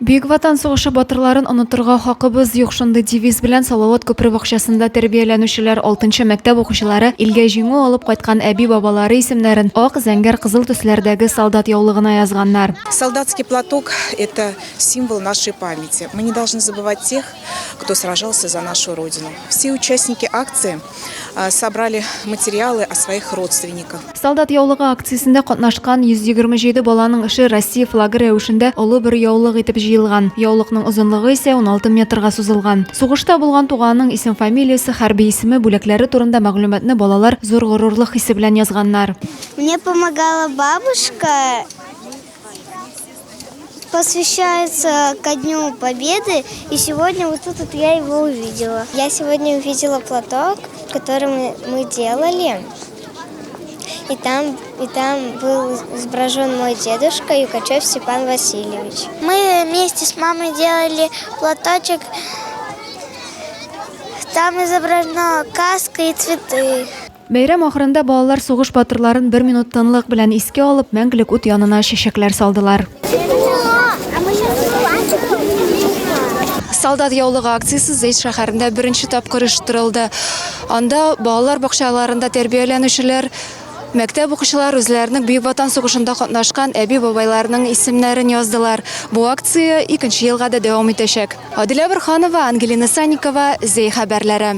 Бүйік ватан соғышы батырларын онытырға хақыбыз юк шундай девиз белән Салават көпір бакчасында тәрбияләнүчеләр 6 мәктәп укучылары илгә җиңү алып кайткан әби бабалары исемнәрен ак, зәңгәр, кызыл төсләрдәге солдат яулыгына язганнар. Солдатский платок – это символ нашей памяти. Мы не должны забывать тех, кто сражался за нашу Родину. Все участники акции собрали материалы о своих родственниках. Солдат яулыгы акциясендә катнашкан 127 баланың эше Россия флагы рәвешендә олы бер яулык итеп җыелган. Яулыкның озынлыгы исә 16 метрга сузылган. Сугышта булган туганның исем-фамилиясе, хәрби исеме, бүләкләре турында мәгълүматны балалар зур горурлык хисе белән язганнар. Мне помогала бабушка. Посвящается ко Дню Победы, и сегодня вот тут вот я его увидела. Я сегодня увидела платок, который мы делали, и там был изображен мой дедушка Юкачев Степан Васильевич. Мы вместе с мамой делали платочек, там изображена каска и цветы. Бәйрәм ахырында балалар сугыш батырларын 1 минут тынлык белән искә алып, мәңгелек ут янына чәчәкләр салдылар. Солдат яулыгы акциясе Зәйт шәһәрендә беренче тапкыр оештырылды. Анда балалар бакчаларында тәрбияләнүчеләр, мәктәп укучылар үзләренең Бөек Ватан сугышында катнашкан әби-бабайларының исемнәрен яздылар. Бу акция 2нче елга да дәвам итәчәк. Адилә Борханова, Ангелина Санникова, Зәй хәбәрләре.